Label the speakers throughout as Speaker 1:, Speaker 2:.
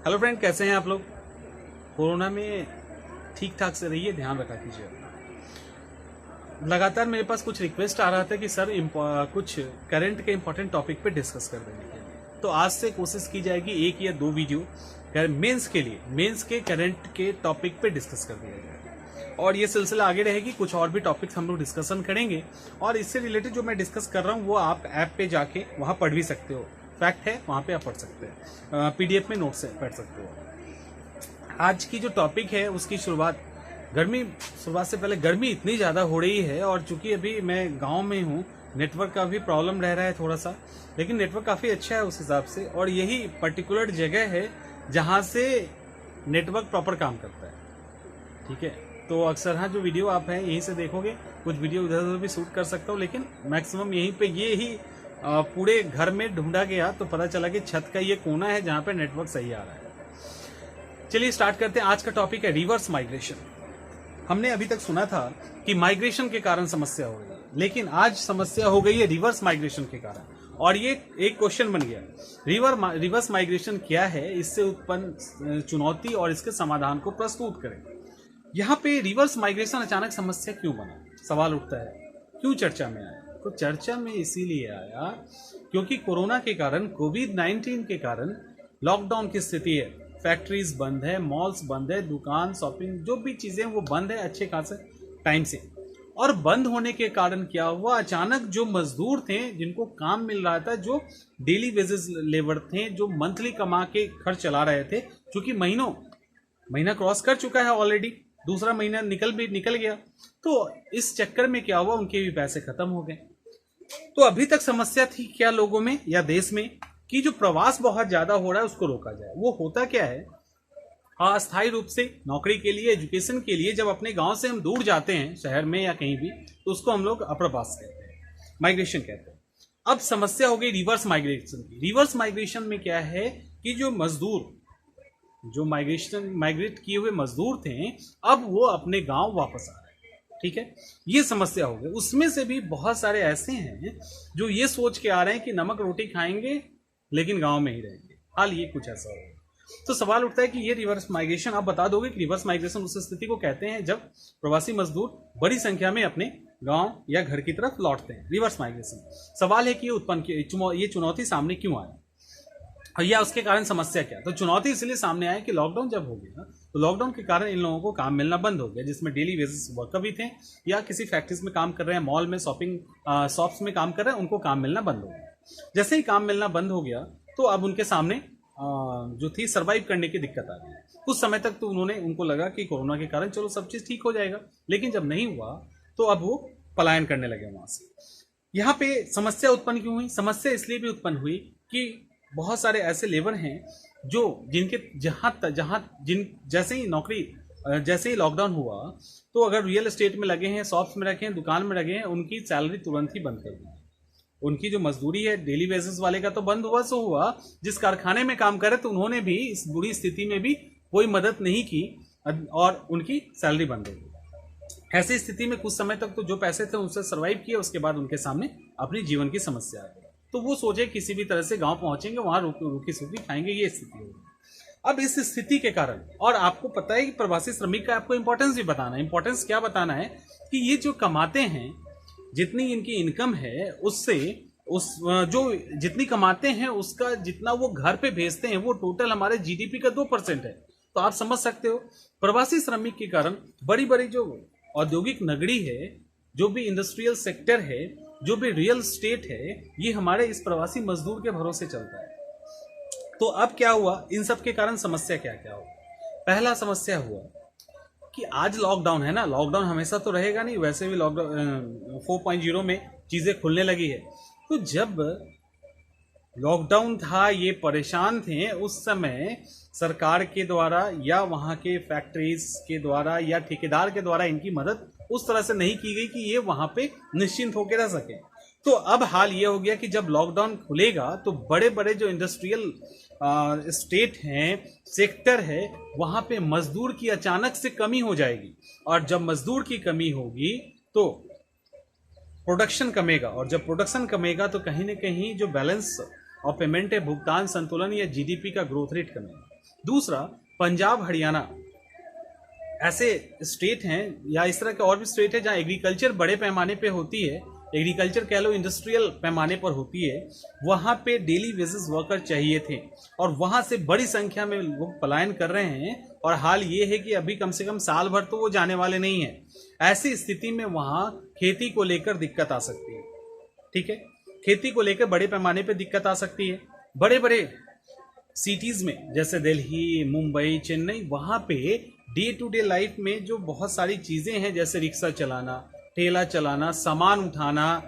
Speaker 1: Hello friend, कैसे हैं आप लोग। कोरोना में ठीक ठाक से रहिए, ध्यान रखा कीजिए अपना। लगातार मेरे पास कुछ रिक्वेस्ट आ रहा था कि सर कुछ करंट के इंपॉर्टेंट टॉपिक पे डिस्कस कर देने के लिए। तो आज से कोशिश की जाएगी एक या दो वीडियो मेंस के लिए, मेंस के करंट के टॉपिक पे डिस्कस कर दिया जाएगा। और ये सिलसिला आगे रहेगी, कुछ और भी टॉपिक्स हम लोग डिस्कशन करेंगे। और इससे रिलेटेड जो मैं डिस्कस कर रहा हूँ वो आप ऐप पे जाके वहाँ पढ़ भी सकते हो, फैक्ट है, वहाँ पे आप पढ़ सकते हैं, PDF में नोट से पढ़ सकते हो। आज की जो टॉपिक है उसकी शुरुआत से पहले गर्मी इतनी ज़्यादा हो रही है, और चूंकि अभी मैं गांव में हूँ, नेटवर्क का भी प्रॉब्लम रह रहा है थोड़ा सा, लेकिन नेटवर्क काफ़ी अच्छा है उस हिसाब से। और यही पर्टिकुलर जगह है जहाँ से नेटवर्क प्रॉपर काम करता है, ठीक है। तो अक्सर हाँ, जो वीडियो आप हैं यहीं से देखोगे, कुछ वीडियो उधर उधर भी शूट कर सकता हूँ, लेकिन मैक्सिमम यहीं पे ये ही पूरे घर में ढूंढा गया तो पता चला कि छत का ये कोना है जहाँ पे नेटवर्क सही आ रहा है। चलिए स्टार्ट करते हैं। आज का टॉपिक है रिवर्स माइग्रेशन। हमने अभी तक सुना था कि माइग्रेशन के कारण समस्या हो गई, लेकिन आज समस्या हो गई है रिवर्स माइग्रेशन के कारण। और ये एक क्वेश्चन बन गया, रिवर्स माइग्रेशन क्या है, इससे उत्पन्न चुनौती और इसके समाधान को प्रस्तुत करें। यहाँ पे रिवर्स माइग्रेशन अचानक समस्या क्यों बना, सवाल उठता है, क्यों चर्चा में आया। तो चर्चा में इसीलिए आया क्योंकि कोरोना के कारण, कोविड-19 के कारण लॉकडाउन की स्थिति है, फैक्ट्रीज बंद है, मॉल्स बंद है, दुकान, शॉपिंग, जो भी चीजें वो बंद है अच्छे खासे टाइम से। और बंद होने के कारण क्या हुआ, अचानक जो मजदूर थे जिनको काम मिल रहा था, जो डेली वेजेस लेबर थे, जो मंथली कमा के खर्च चला रहे थे, क्योंकि महीना क्रॉस कर चुका है ऑलरेडी, दूसरा महीना निकल गया, तो इस चक्कर में क्या हुआ, उनके भी पैसे खत्म हो गए। तो अभी तक समस्या थी क्या लोगों में या देश में, कि जो प्रवास बहुत ज्यादा हो रहा है उसको रोका जाए। वो होता क्या है, अस्थायी रूप से नौकरी के लिए, एजुकेशन के लिए जब अपने गांव से हम दूर जाते हैं शहर में या कहीं भी, तो उसको हम लोग अप्रवास कहते हैं, माइग्रेशन कहते हैं। अब समस्या हो गई रिवर्स माइग्रेशन की। रिवर्स माइग्रेशन में क्या है कि जो माइग्रेट किए हुए मजदूर थे, अब वो अपने गांव वापस आ रहे हैं, ठीक है। ये समस्या हो गई। उसमें से भी बहुत सारे ऐसे हैं जो ये सोच के आ रहे हैं कि नमक रोटी खाएंगे लेकिन गांव में ही रहेंगे। हाल ये कुछ ऐसा हो। तो सवाल उठता है कि ये रिवर्स माइग्रेशन, आप बता दोगे कि रिवर्स माइग्रेशन उस स्थिति को कहते हैं जब प्रवासी मजदूर बड़ी संख्या में अपने गांव या घर की तरफ लौटते हैं, रिवर्स माइग्रेशन। सवाल है कि ये चुनौती सामने क्यों आई, या उसके कारण समस्या क्या। तो चुनौती इसलिए सामने आया कि लॉकडाउन जब हो गया, तो लॉकडाउन के कारण इन लोगों को काम मिलना बंद हो गया, जिसमें डेली बेसिस वर्कर भी थे या किसी फैक्ट्रीज में काम कर रहे हैं, मॉल में, शॉपिंग शॉप्स में काम कर रहे हैं, उनको काम मिलना बंद हो गया। जैसे ही काम मिलना बंद हो गया तो अब उनके सामने जो थी सर्वाइव करने की दिक्कत आ गई। कुछ समय तक तो उनको लगा कि कोरोना के कारण चलो सब चीज ठीक हो जाएगा, लेकिन जब नहीं हुआ तो अब वो पलायन करने लगे वहां से। यहाँ पे समस्या उत्पन्न क्यों हुई, समस्या इसलिए भी उत्पन्न हुई कि बहुत सारे ऐसे लेबर हैं जो जिनके जैसे ही लॉकडाउन हुआ, तो अगर रियल एस्टेट में लगे हैं, शॉप्स में रखे हैं, दुकान में लगे हैं, उनकी सैलरी तुरंत ही बंद कर दी। उनकी जो मजदूरी है डेली बेसिस वाले का तो बंद हुआ सो हुआ, जिस कारखाने में काम करे तो उन्होंने भी इस बुरी स्थिति में भी कोई मदद नहीं की और उनकी सैलरी बंद हो गई। ऐसी स्थिति में कुछ समय तक तो जो पैसे थे उनसे सर्वाइव किए, उसके बाद उनके सामने अपनी जीवन की समस्या आ गई। तो वो सोचे किसी भी तरह से गांव पहुंचेंगे, वहां रूखी सूखी खाएंगे, ये स्थिति होगी। अब इस स्थिति के कारण, और आपको पता है कि प्रवासी श्रमिक का आपको इंपॉर्टेंस भी बताना है। इंपॉर्टेंस क्या बताना है कि ये जो कमाते हैं, जितनी इनकी इनकम है उससे जो जितनी कमाते हैं उसका जितना वो घर पे भेजते हैं, वो टोटल हमारे जीडीपी का 2% है। तो आप समझ सकते हो प्रवासी श्रमिक के कारण बड़ी बड़ी जो औद्योगिक नगरी है, जो भी इंडस्ट्रियल सेक्टर है, जो भी रियल स्टेट है, ये हमारे इस प्रवासी मजदूर के भरोसे चलता है। तो अब क्या हुआ, इन सब के कारण समस्या क्या क्या हुआ। पहला समस्या हुआ कि आज लॉकडाउन है ना, लॉकडाउन हमेशा तो रहेगा नहीं, वैसे भी लॉकडाउन 4.0 में चीजें खुलने लगी है। तो जब लॉकडाउन था, ये परेशान थे, उस समय सरकार के द्वारा या वहां के फैक्ट्रीज के द्वारा या ठेकेदार के द्वारा इनकी मदद उस तरह से नहीं की गई कि ये वहां पे निश्चिंत होकर रह सके। तो अब हाल ये हो गया कि जब लॉकडाउन खुलेगा तो बड़े बड़े जो इंडस्ट्रियल स्टेट हैं, सेक्टर है, वहां पे मजदूर की अचानक से कमी हो जाएगी। और जब मजदूर की कमी होगी तो प्रोडक्शन कमेगा, और जब प्रोडक्शन कमेगा तो कहीं ना कहीं जो बैलेंस और पेमेंट है, भुगतान संतुलन या जीडीपी का ग्रोथ रेट कमेगा। दूसरा, पंजाब हरियाणा ऐसे स्टेट हैं या इस तरह के और भी स्टेट है जहां एग्रीकल्चर बड़े पैमाने पे होती है, एग्रीकल्चर कह लो इंडस्ट्रियल पैमाने पर होती है, वहां पे डेली बेसिस वर्कर चाहिए थे और वहां से बड़ी संख्या में लोग पलायन कर रहे हैं और हाल ये है कि अभी कम से कम साल भर तो वो जाने वाले नहीं है। ऐसी स्थिति में वहां खेती को लेकर दिक्कत आ सकती है। ठीक है, खेती को लेकर बड़े पैमाने पर दिक्कत आ सकती है। बड़े बड़े सिटीज में जैसे दिल्ली, मुंबई, चेन्नई, वहां पे डे टू डे लाइफ में जो बहुत सारी चीजें हैं जैसे रिक्शा चलाना, ठेला चलाना, सामान उठाना,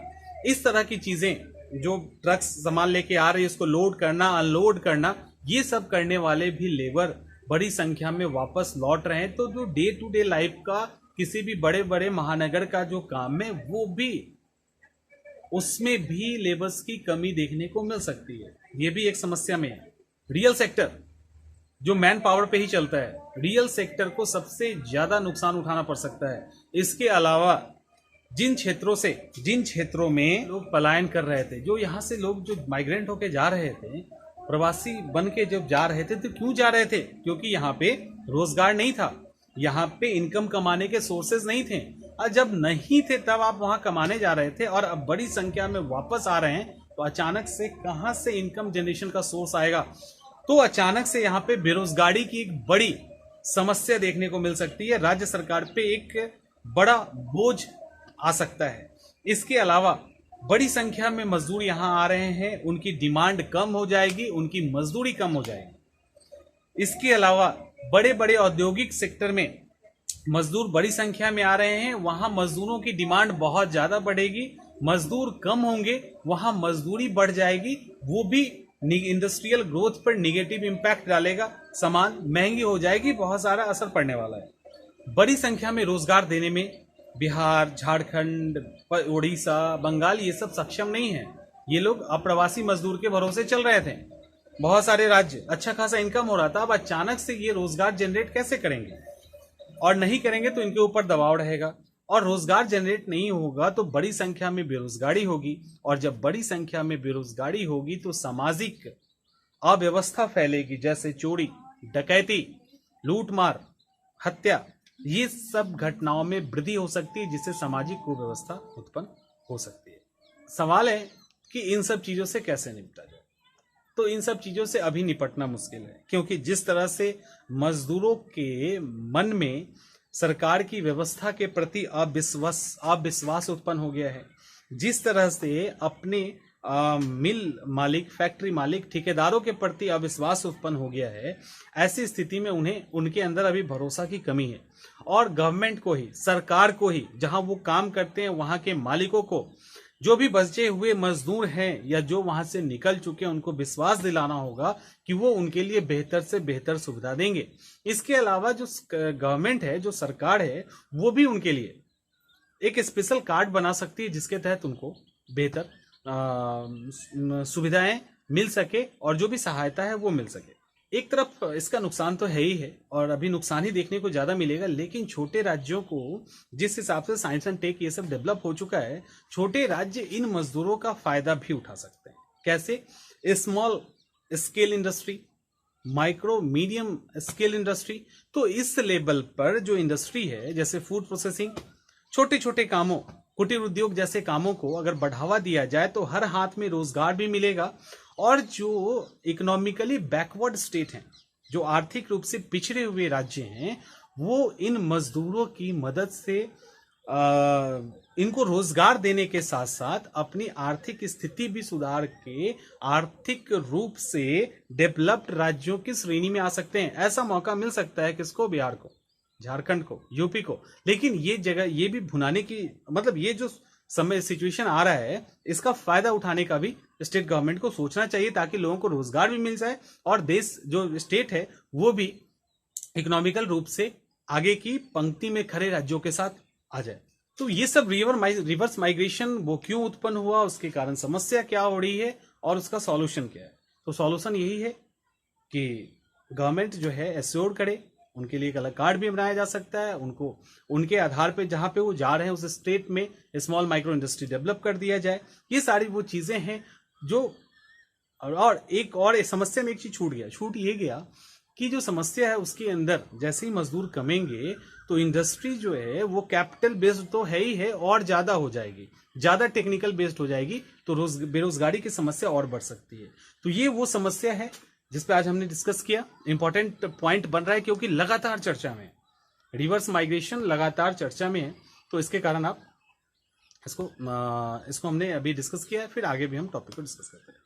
Speaker 1: इस तरह की चीजें जो ट्रक्स सामान लेके आ रही है उसको लोड करना, अनलोड करना, ये सब करने वाले भी लेबर बड़ी संख्या में वापस लौट रहे हैं। तो जो डे टू डे लाइफ का किसी भी बड़े बड़े महानगर का जो काम है वो भी, उसमें भी लेबर्स की कमी देखने को मिल सकती है। ये भी एक समस्या में है। रियल सेक्टर जो मैन पावर पे ही चलता है, रियल सेक्टर को सबसे ज्यादा नुकसान उठाना पड़ सकता है। इसके अलावा जिन क्षेत्रों में लोग पलायन कर रहे थे, जो यहाँ से लोग जो माइग्रेंट होके जा रहे थे, प्रवासी बन के जब जा रहे थे, तो क्यों जा रहे थे? क्योंकि यहाँ पे रोजगार नहीं था, यहाँ पे इनकम कमाने के सोर्सेज नहीं थे। और जब नहीं थे तब आप वहां कमाने जा रहे थे और अब बड़ी संख्या में वापस आ रहे हैं, तो अचानक से कहां से इनकम जनरेशन का सोर्स आएगा? तो अचानक से यहाँ पे बेरोजगारी की एक बड़ी समस्या देखने को मिल सकती है। राज्य सरकार पे एक बड़ा बोझ आ सकता है। इसके अलावा बड़ी संख्या में मजदूर यहाँ आ रहे हैं, उनकी डिमांड कम हो जाएगी, उनकी मजदूरी कम हो जाएगी। इसके अलावा बड़े बड़े औद्योगिक सेक्टर में मजदूर बड़ी संख्या में आ रहे हैं, वहां मजदूरों की डिमांड बहुत ज्यादा बढ़ेगी, मजदूर कम होंगे, वहां मजदूरी बढ़ जाएगी, वो भी इंडस्ट्रियल ग्रोथ पर निगेटिव इंपैक्ट डालेगा, सामान महंगी हो जाएगी, बहुत सारा असर पड़ने वाला है। बड़ी संख्या में रोजगार देने में बिहार, झारखंड, उड़ीसा, बंगाल ये सब सक्षम नहीं है। ये लोग अप्रवासी मजदूर के भरोसे चल रहे थे। बहुत सारे राज्य अच्छा खासा इनकम हो रहा था, अब अचानक से ये रोजगार जनरेट कैसे करेंगे? और नहीं करेंगे तो इनके ऊपर दबाव रहेगा, और रोजगार जनरेट नहीं होगा तो बड़ी संख्या में बेरोजगारी होगी, और जब बड़ी संख्या में बेरोजगारी होगी तो सामाजिक अव्यवस्था फैलेगी, जैसे चोरी, डकैती, लूटमार, हत्या, ये सब घटनाओं में वृद्धि हो सकती है, जिससे सामाजिक कुव्यवस्था उत्पन्न हो सकती है। सवाल है कि इन सब चीजों से कैसे निपटा जाए। तो इन सब चीजों से अभी निपटना मुश्किल है, क्योंकि जिस तरह से मजदूरों के मन में सरकार की व्यवस्था के प्रति अविश्वास उत्पन्न हो गया है, जिस तरह से अपने मिल मालिक, फैक्ट्री मालिक, ठेकेदारों के प्रति अविश्वास उत्पन्न हो गया है, ऐसी स्थिति में उन्हें उनके अंदर अभी भरोसा की कमी है। और गवर्नमेंट को ही, सरकार को ही, जहां वो काम करते हैं वहां के मालिकों को, जो भी बचे हुए मजदूर हैं या जो वहां से निकल चुके हैं, उनको विश्वास दिलाना होगा कि वो उनके लिए बेहतर से बेहतर सुविधा देंगे। इसके अलावा जो गवर्नमेंट है, जो सरकार है, वो भी उनके लिए एक स्पेशल कार्ड बना सकती है, जिसके तहत उनको बेहतर सुविधाएं मिल सके और जो भी सहायता है वो मिल सके। एक तरफ इसका नुकसान तो है ही है, और अभी नुकसान ही देखने को ज्यादा मिलेगा, लेकिन छोटे राज्यों को जिस हिसाब से साइंस एंड टेक ये सब डेवलप हो चुका है, छोटे राज्य इन मजदूरों का फायदा भी उठा सकते हैं। कैसे? Small scale industry, micro medium scale industry. तो इस लेवल पर जो इंडस्ट्री है, जैसे फूड प्रोसेसिंग, छोटे छोटे कामों, कुटीर उद्योग जैसे कामों को अगर बढ़ावा दिया जाए तो हर हाथ में रोजगार भी मिलेगा, और जो इकोनॉमिकली बैकवर्ड स्टेट हैं, जो आर्थिक रूप से पिछड़े हुए राज्य हैं, वो इन मजदूरों की मदद से इनको रोजगार देने के साथ साथ अपनी आर्थिक स्थिति भी सुधार के आर्थिक रूप से डेवलप्ड राज्यों की श्रेणी में आ सकते हैं। ऐसा मौका मिल सकता है किसको? बिहार को, झारखंड को, यूपी को। लेकिन ये जगह, ये भी भुनाने की, मतलब ये जो समय सिचुएशन आ रहा है, इसका फायदा उठाने का भी स्टेट गवर्नमेंट को सोचना चाहिए, ताकि लोगों को रोजगार भी मिल जाए और देश, जो स्टेट है, वो भी इकोनॉमिकल रूप से आगे की पंक्ति में खड़े राज्यों के साथ आ जाए। तो ये सब रिवर्स माइग्रेशन वो क्यों उत्पन्न हुआ, उसके कारण समस्या क्या हो रही है और उसका सॉल्यूशन क्या है? तो सॉल्यूशन यही है कि गवर्नमेंट जो है एश्योर करे, उनके लिए एक अलग कार्ड भी बनाया जा सकता है, उनको उनके आधार पे जहां पे वो जा रहे हैं उस स्टेट में स्मॉल माइक्रो इंडस्ट्री डेवलप कर दिया जाए। ये सारी वो चीजें हैं जो, और एक समस्या में एक चीज छूट ये गया की जो समस्या है उसके अंदर जैसे ही मजदूर कमेंगे तो इंडस्ट्री जो है वो कैपिटल बेस्ड तो है ही है और ज्यादा हो जाएगी, ज्यादा टेक्निकल बेस्ड हो जाएगी, तो बेरोजगारी की समस्या और बढ़ सकती है। तो ये वो समस्या है जिस पे आज हमने डिस्कस किया, इंपॉर्टेंट पॉइंट बन रहा है क्योंकि लगातार चर्चा में, रिवर्स माइग्रेशन लगातार चर्चा में है। तो इसके कारण आप इसको हमने अभी डिस्कस किया है, फिर आगे भी हम टॉपिक को डिस्कस करते हैं।